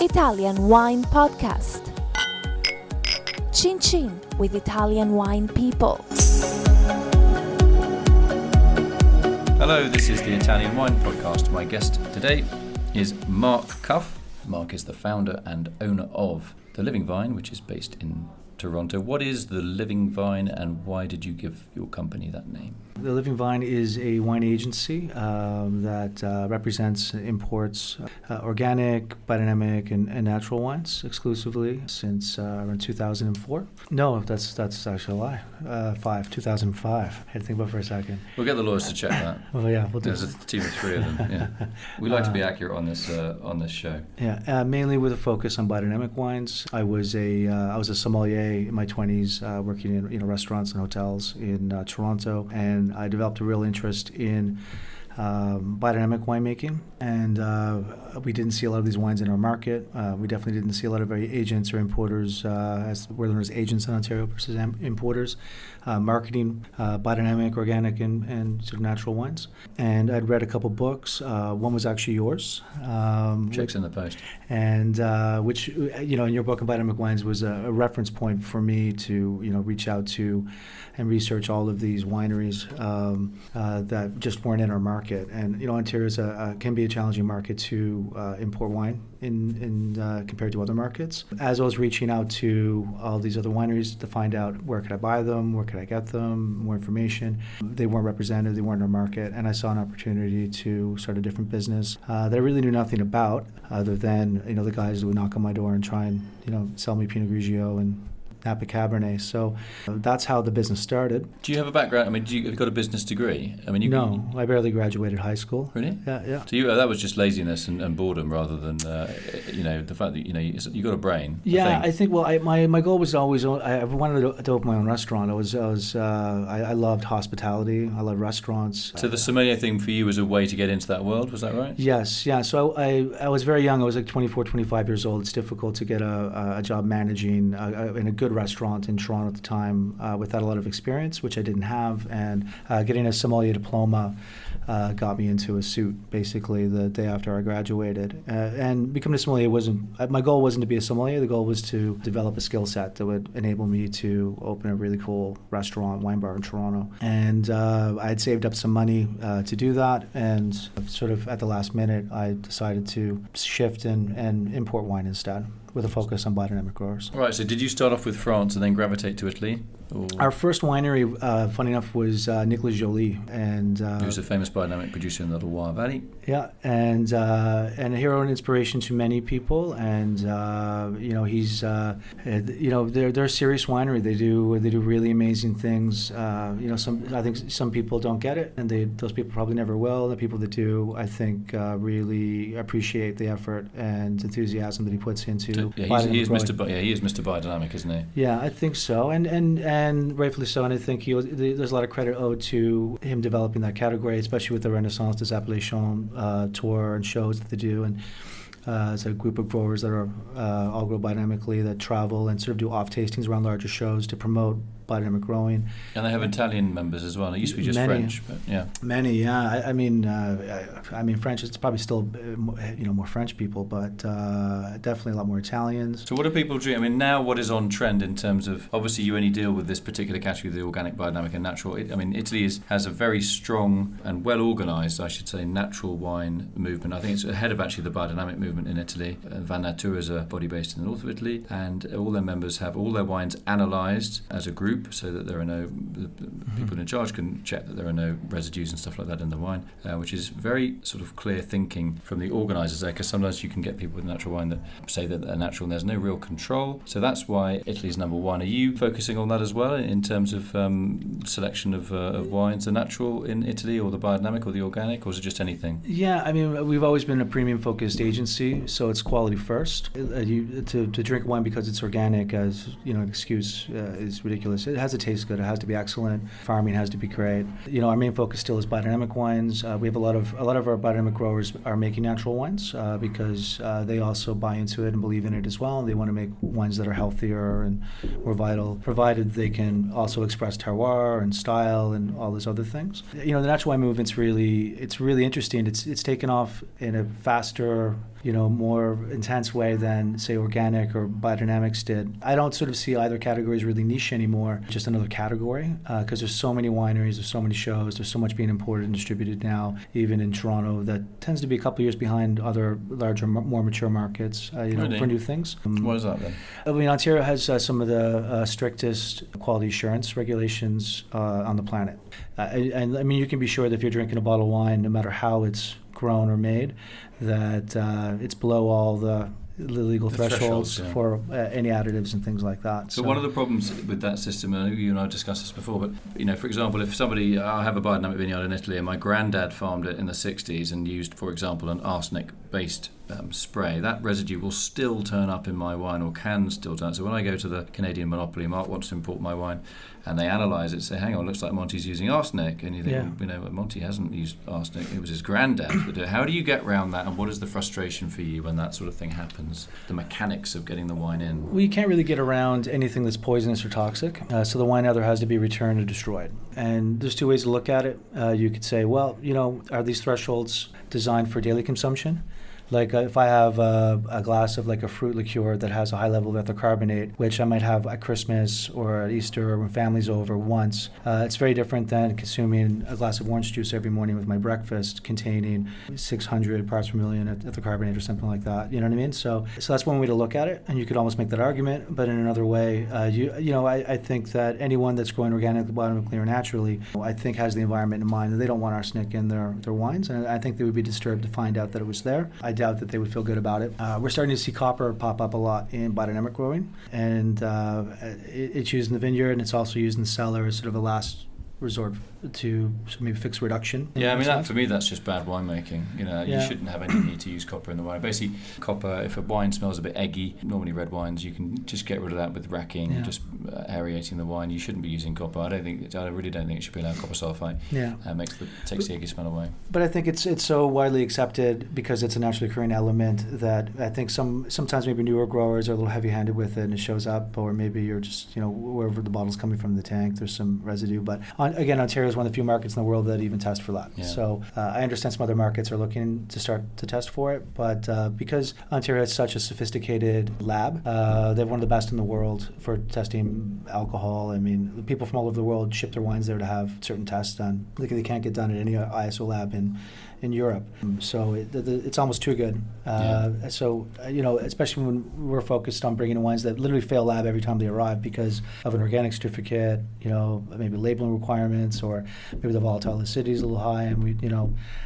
Italian Wine Podcast. Chin Chin with Italian wine people. Hello, this is the Italian Wine Podcast. My guest today is Mark Cuff. Mark is the founder and owner of The Living Vine, which is based in Toronto. What is The Living Vine and why did you give your company that name? The Living Vine is a wine agency that represents, imports organic, biodynamic, and natural wines exclusively since around 2004. No, that's actually a lie. 2005. I had to think about it for a second. We'll get the lawyers to check that. Oh yeah, we'll do. There's a team of three of them. Yeah, we like to be accurate on this show. Yeah, mainly with a focus on biodynamic wines. I was a sommelier in my 20s, working in restaurants and hotels in Toronto, and I developed a real interest in biodynamic winemaking, and we didn't see a lot of these wines in our market. We definitely didn't see a lot of agents or importers, as we're known as agents in Ontario versus importers, marketing biodynamic, organic, and sort of natural wines. And I'd read a couple books. One was actually yours. Checks in the post. And which, in your book on biodynamic wines was a reference point for me to, reach out to and research all of these wineries that just weren't in our market. And Ontario can be a challenging market to import wine in compared to other markets. As I was reaching out to all these other wineries to find out where could I buy them, where could I get them, more information, they weren't represented, they weren't in our market, and I saw an opportunity to start a different business that I really knew nothing about, other than the guys that would knock on my door and try and sell me Pinot Grigio and Napa Cabernet. So that's how the business started. Do you have a background? Have you got a business degree? No, I barely graduated high school. Really? Yeah. So that was just laziness and boredom rather than the fact that you got a brain. Yeah, I think. Well, my goal was always I wanted to open my own restaurant. I loved hospitality. I loved restaurants. So the sommelier thing for you was a way to get into that world. Was that right? Yes. Yeah. So I was very young. I was like 24, 25 years old. It's difficult to get a job managing in a good restaurant in Toronto at the time without a lot of experience, which I didn't have, and getting a sommelier diploma got me into a suit basically the day after I graduated. And becoming a sommelier my goal wasn't to be a sommelier. The goal was to develop a skill set that would enable me to open a really cool restaurant, wine bar in Toronto. And I had saved up some money to do that, and sort of at the last minute I decided to shift and import wine instead, with a focus on biodynamic growers. Right, so did you start off with France and then gravitate to Italy? Or? Our first winery, funny enough, was Nicolas Joly, and who's a famous biodynamic producer in the Loire Valley. Yeah, and a hero and inspiration to many people. And he's they're a serious winery. They do really amazing things. I think some people don't get it, and those people probably never will. The people that do, I think, really appreciate the effort and enthusiasm that he puts into. Yeah, he is Mr. Biodynamic, isn't he? Yeah, I think so, and rightfully so. And I think there's a lot of credit owed to him developing that category, especially with the Renaissance des Appellations tour and shows that they do. And it's a group of growers that are all grow biodynamically, that travel and sort of do off tastings around larger shows to promote biodynamic growing. And they have Italian members as well. It used to be just French, but yeah. Many, yeah. I mean, French. It's probably still more French people, but definitely a lot more Italians. So what do people do? I mean, now what is on trend in terms of, obviously you only deal with this particular category, the organic, biodynamic, and natural. Italy has a very strong and well organised, I should say, natural wine movement. I think it's ahead of actually the biodynamic movement in Italy. Van Natura is a body based in the north of Italy, and all their members have all their wines analysed as a group, so that there are no people in charge can check that there are no residues and stuff like that in the wine, which is very sort of clear thinking from the organisers there, because sometimes you can get people with natural wine that say that they're natural and there's no real control. So that's why Italy's number one. Are you focusing on that as well in terms of selection of wines, the natural in Italy, or the biodynamic, or the organic, or is it just anything? Yeah, I mean, we've always been a premium focused agency, so it's quality first. To drink wine because it's organic as an excuse is ridiculous. things. It has to taste good. It has to be excellent. Farming has to be great. Our main focus still is biodynamic wines. We have a lot of our biodynamic growers are making natural wines because they also buy into it and believe in it as well. They want to make wines that are healthier and more vital, provided they can also express terroir and style and all those other things. The natural wine movement's really interesting. It's taken off in a faster, more intense way than, say, organic or biodynamics did. I don't sort of see either category as really niche anymore, just another category, because there's so many wineries, there's so many shows, there's so much being imported and distributed now, even in Toronto, that tends to be a couple of years behind other larger, more mature markets, Really? for new things. What is that then? Ontario has some of the strictest quality assurance regulations on the planet. And you can be sure that if you're drinking a bottle of wine, no matter how it's grown or made, that it's below all the legal thresholds yeah. for any additives and things like that. So one of the problems with that system, and you and I have discussed this before, but for example, if I have a biodynamic vineyard in Italy and my granddad farmed it in the 60s and used, for example, an arsenic-based spray, that residue will still turn up in my wine, or can still turn up. So when I go to the Canadian monopoly, Mark wants to import my wine, and they analyse it, say, hang on, looks like Monty's using arsenic, and you think, well, Monty hasn't used arsenic, it was his granddad. But how do you get around that, and what is the frustration for you when that sort of thing happens? The mechanics of getting the wine in? Well, you can't really get around anything that's poisonous or toxic, so the wine either has to be returned or destroyed. And there's two ways to look at it. You could say, well, are these thresholds designed for daily consumption? Like if I have a glass of like a fruit liqueur that has a high level of ethyl carbonate, which I might have at Christmas or at Easter or when family's over once, it's very different than consuming a glass of orange juice every morning with my breakfast containing 600 parts per million ethyl carbonate or something like that. You know what I mean? So that's one way to look at it, and you could almost make that argument. But in another way, I think that anyone that's growing organically, biodynamically, or naturally, I think has the environment in mind, and they don't want arsenic in their wines, and I think they would be disturbed to find out that it was there. I doubt that they would feel good about it. We're starting to see copper pop up a lot in biodynamic growing, and it's used in the vineyard, and it's also used in the cellar as sort of a last resort to maybe fix reduction. Yeah, for me, that's just bad winemaking. You shouldn't have any need to use copper in the wine. Basically, copper, if a wine smells a bit eggy, normally red wines, you can just get rid of that with racking, just aerating the wine. You shouldn't be using copper. I really don't think it should be allowed copper sulfate. Yeah, takes the eggy smell away. But I think it's so widely accepted because it's a naturally occurring element that I think sometimes maybe newer growers are a little heavy-handed with it, and it shows up, or maybe you're just wherever the bottle's coming from the tank, there's some residue. But again, Ontario is one of the few markets in the world that even test for that. Yeah. So I understand some other markets are looking to start to test for it, but because Ontario has such a sophisticated lab, they have one of the best in the world for testing alcohol. I mean, the people from all over the world ship their wines there to have certain tests done. They can't get done at any ISO lab in Europe. So it's almost too good. So, especially when we're focused on bringing in wines that literally fail lab every time they arrive because of an organic certificate, maybe labeling requirements, or maybe the volatile acidity is a little high, and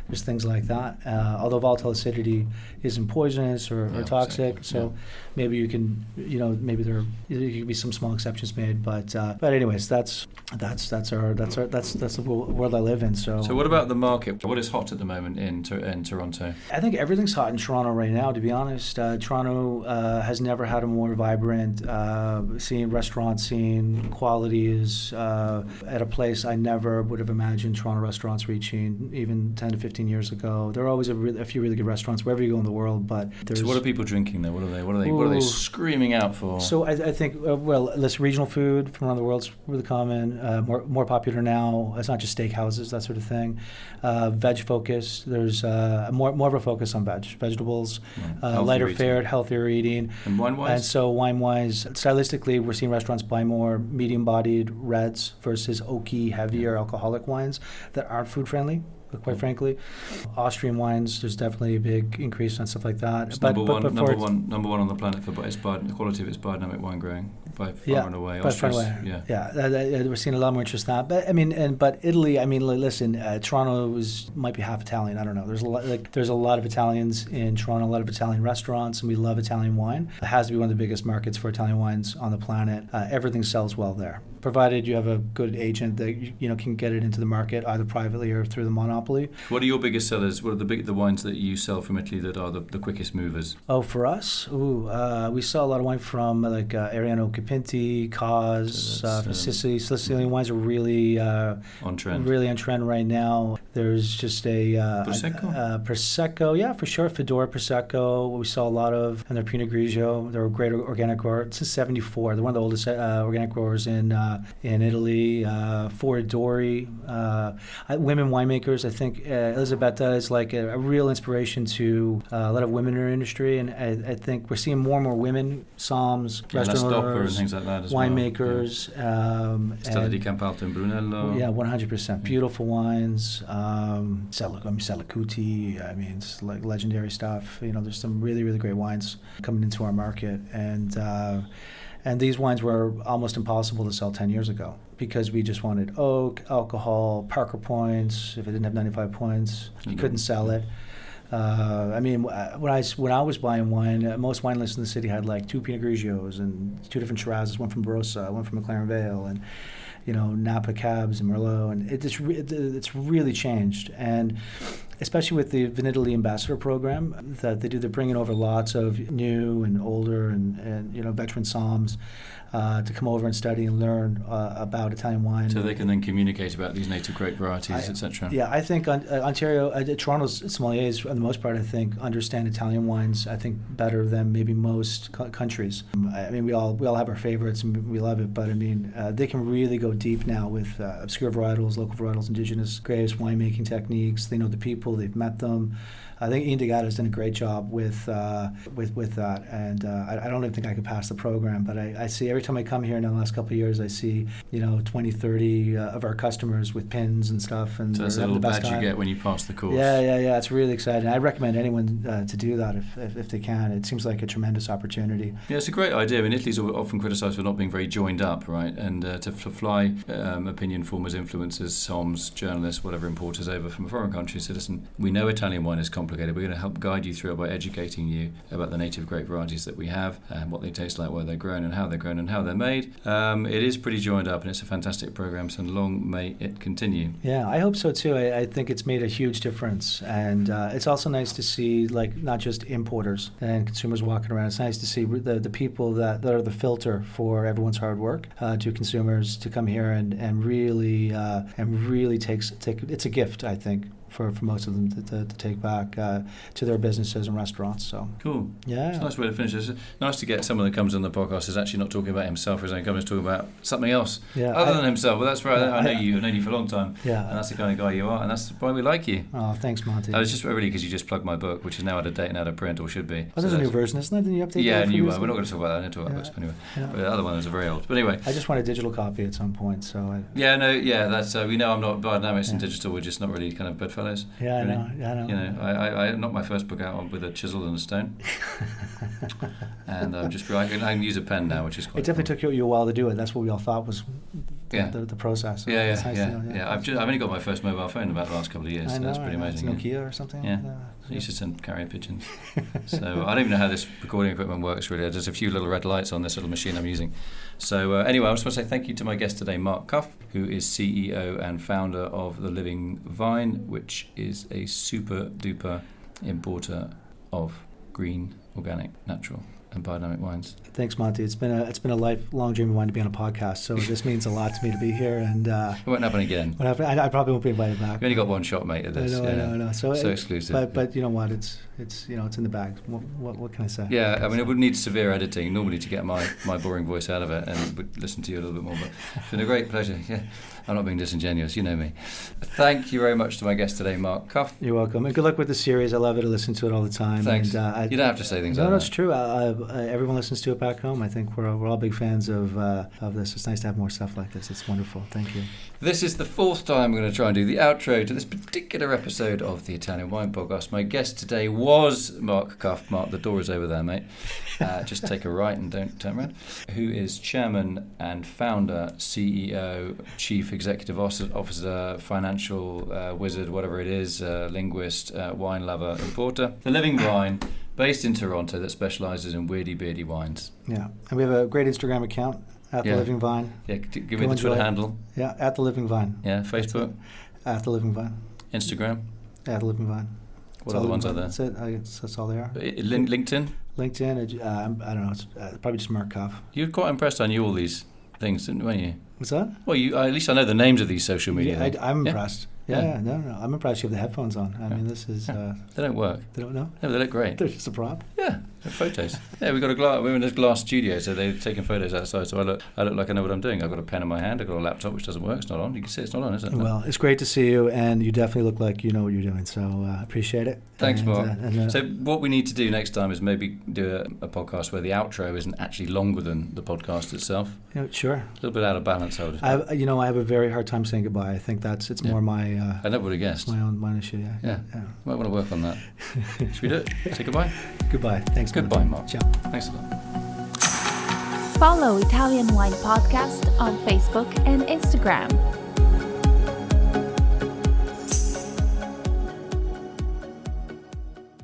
there's things like that. Although volatile acidity isn't poisonous or toxic, so maybe you can, maybe there could be some small exceptions made, but anyways, that's the world I live in. So what about the market? What is hot at the moment in Toronto? I think everything's hot in Toronto right now, to be honest. Toronto has never had a more vibrant restaurant scene. Quality is at a place I never would have imagined Toronto restaurants reaching even 10 to 15 years ago. There are always a few really good restaurants wherever you go in the world, but So what are people drinking there? What are they screaming out for? So I think regional food from around the world's really common, more popular now. It's not just steakhouses, that sort of thing. Veg focus. There's more of a focus on vegetables, lighter fared, healthier eating. And wine-wise? And so wine-wise, stylistically, we're seeing restaurants buy more medium-bodied reds versus oaky, heavier alcoholic wines that aren't food-friendly. Quite frankly, Austrian wines, there's definitely a big increase on stuff like that. It's number one on the planet for the quality of its biodynamic wine growing by far and away. We're seeing a lot more interest in that. But but Italy, listen, Toronto might be half Italian. I don't know. There's a lot of Italians in Toronto, a lot of Italian restaurants, and we love Italian wine. It has to be one of the biggest markets for Italian wines on the planet. Everything sells well there. provided you have a good agent that can get it into the market either privately or through the monopoly. What are your biggest sellers? What are the wines that you sell from Italy that are the quickest movers? Oh, for us, we sell a lot of wine from like Ariano Capinti, Cause, from Sicily. Sicilian wines are really on trend. Really on trend right now. There's just a Prosecco. Prosecco, yeah, for sure. Fedora Prosecco, we sell a lot of, and they're Pinot Grigio. They're a great organic grower. It's since '74. They're one of the oldest organic growers in Italy. Foradori, women winemakers. I think Elisabetta is like a real inspiration to a lot of women in our industry, and I think we're seeing more and more women, somms, restaurateurs, and things like that as winemakers. Well. Stella di Campalto and Brunello. Yeah, 100%. Beautiful wines. Salacuti. I mean, it's like legendary stuff. There's some really, really great wines coming into our market, and these wines were almost impossible to sell 10 years ago because we just wanted oak, alcohol, Parker points. If it didn't have 95 points, you couldn't sell it. When I was buying wine, most wine lists in the city had like 2 Pinot Grigios and 2 different Shirazes, one from Barossa, one from McLaren Vale, and Napa Cabs and Merlot, and it's really changed. And especially with the Vinitaly Ambassador program that they do, they're bringing over lots of new and older and veteran somms to come over and study and learn about Italian wine. So they can then communicate about these native grape varieties, etc. Yeah, I think Ontario, Toronto's sommeliers, for the most part, I think, understand Italian wines, I think, better than maybe most countries. We all have our favorites and we love it, but they can really go deep now with obscure varietals, local varietals, indigenous grapes, winemaking techniques. They know the people, they've met them. I think Ian DeGatto's done a great job with that, and I don't even think I could pass the program, but I see every time I come here in the last couple of years, I see 20, 30 of our customers with pins and stuff, and so that's a little badge you get when you pass the course. Yeah, it's really exciting. I recommend anyone to do that if they can. It seems like a tremendous opportunity. Yeah, it's a great idea. Italy's often criticised for not being very joined up, right? And to fly opinion formers, influencers, somms, journalists, whatever importers over from a foreign country, so listen, we know Italian wine is complicated. We're going to help guide you through it by educating you about the native grape varieties that we have and what they taste like, where they're grown and how they're grown and how they're made. It is pretty joined up, and it's a fantastic program, so long may it continue. Yeah, I hope so too. I think it's made a huge difference, and it's also nice to see not just importers and consumers walking around. It's nice to see the people that are the filter for everyone's hard work to consumers to come here and really take. It's a gift, I think, for most of them to take back to their businesses and restaurants. So cool. Yeah, it's a nice way to finish. It's nice to get someone that comes on the podcast is actually not talking about himself or his own company, talking about something else other than himself. Well, that's right. I know you. I've known you for a long time. Yeah, and that's the kind of guy you are, and that's why we like you. Oh, thanks, Monty. It's just really because you just plugged my book, which is now out of date and out of print, or should be. Oh, there's a new version, isn't it? Didn't you update? Yeah, that new one. We're not going to talk about that. I didn't talk about books, but anyway. Yeah. But the other one is very old. But anyway, I just want a digital copy at some point. So that's we know I'm not biodynamics and digital. We're just not really kind of bedfellows. Yeah, really. I know. I knocked my first book out with a chisel and a stone, and I can use a pen now, which is quite. It definitely took you a while to do it. That's what we all thought was the process. So Yeah. I've only got my first mobile phone about the last couple of years. I know, that's pretty amazing. It's Nokia or something. Yeah. I used to send carrier pigeons. So I don't even know how this recording equipment works really. There's a few little red lights on this little machine I'm using. So anyway, I just want to say thank you to my guest today, Mark Cuff, who is CEO and founder of The Living Vine, which is a super duper importer of green, organic, natural and biodynamic wines. Thanks, Monty. It's been a lifelong dream of mine to be on a podcast, so this means a lot to me to be here. And it won't happen again. I probably won't be invited back. You only got one shot, mate, at this. I know. So exclusive. But you know what? It's in the bag. What can I say? Yeah, it would need severe editing normally to get my boring voice out of it and would listen to you a little bit more. But it's been a great pleasure. Yeah, I'm not being disingenuous. You know me. Thank you very much to my guest today, Mark Cuff. You're welcome. And good luck with the series. I love it. I listen to it all the time. Thanks. And, you don't have to say things like that. No, it's true. Everyone listens to it back home. I think we're all big fans of this. It's nice to have more stuff like this. It's wonderful. Thank you. This is the fourth time I'm going to try and do the outro to this particular episode of the Italian Wine Podcast. My guest today was Mark Cuff. Mark, the door is over there, mate. Just take a right and don't turn around. Who is chairman and founder, CEO, chief executive officer, financial wizard, whatever it is, linguist, wine lover, importer. The Living Vine, based in Toronto, that specialises in weirdy, beardy wines. Yeah, and we have a great Instagram account. At Yeah. the Living Vine. Yeah, give Go me the enjoy Twitter it. handle. Yeah, at the Living Vine. Yeah, Facebook, At the Living Vine. Instagram. At the Living Vine. What That's other all ones are Living there? Vine. That's it. That's all they are. LinkedIn. LinkedIn. I don't know. It's probably just Mark Cuff. You were quite impressed. I knew all these things, weren't you? What's that? Well, at least I know the names of these social media. Yeah, things. I'm Yeah. impressed. Yeah. Yeah, no. I'm impressed you have the headphones on. I mean, this is. They don't work. They don't know. No, they look great. They're just a prop. Yeah, they're photos. Yeah, we've got a glass. We're in this glass studio, so they're taking photos outside. So I look like I know what I'm doing. I've got a pen in my hand. I've got a laptop which doesn't work. It's not on. You can see it's not on, is it? No. Well, it's great to see you, and you definitely look like you know what you're doing. So appreciate it. Thanks, And, Mark. So what we need to do next time is maybe do a podcast where the outro isn't actually longer than the podcast itself. Sure. A little bit out of balance, I would. I have a very hard time saying goodbye. I think it's more my. I never would have guessed. My issue. Yeah. Might want to work on that. Should we do it? Say goodbye. Goodbye. Thanks. Goodbye, Mark. Ciao. Thanks a lot. Follow Italian Wine Podcast on Facebook and Instagram.